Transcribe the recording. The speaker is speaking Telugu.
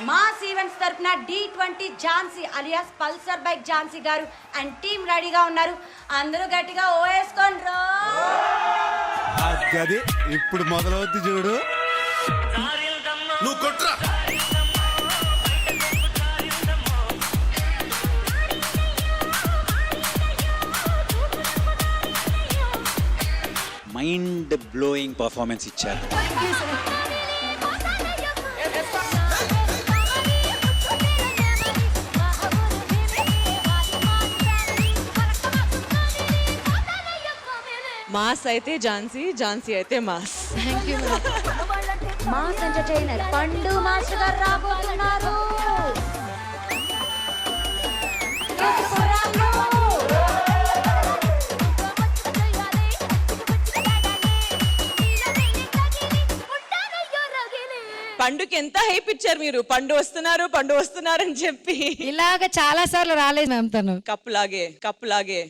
మాస్ ఈవెంట్స్ తరపున D20 Jhansi alias Pulsar bike Jhansi గారు అండ్ టీమ్ రెడీగా ఉన్నారు. అందరూ గట్టిగా ఓవేసుకోండ్రో. అది ఇప్పుడు మొదలవుద్ది చూడు. నువ్వు కొట్రా. మైండ్ బ్లోయింగ్ పర్ఫార్మెన్స్ ఇచ్చారు. మాస్ అయితే ఝాన్సీ, ఝాన్సీ అయితే mass. Thank you. Mass entertainer పండు మాస్టర్ గారు రాబోతున్నారు. పండుకి ఎంత హైప్ ఇచ్చారు మీరు. పండు వస్తున్నారు, పండు వస్తున్నారు అని చెప్పి. ఇలాగ చాలా సార్లు రాలేదు మ్యామ్ తను. కప్పులాగే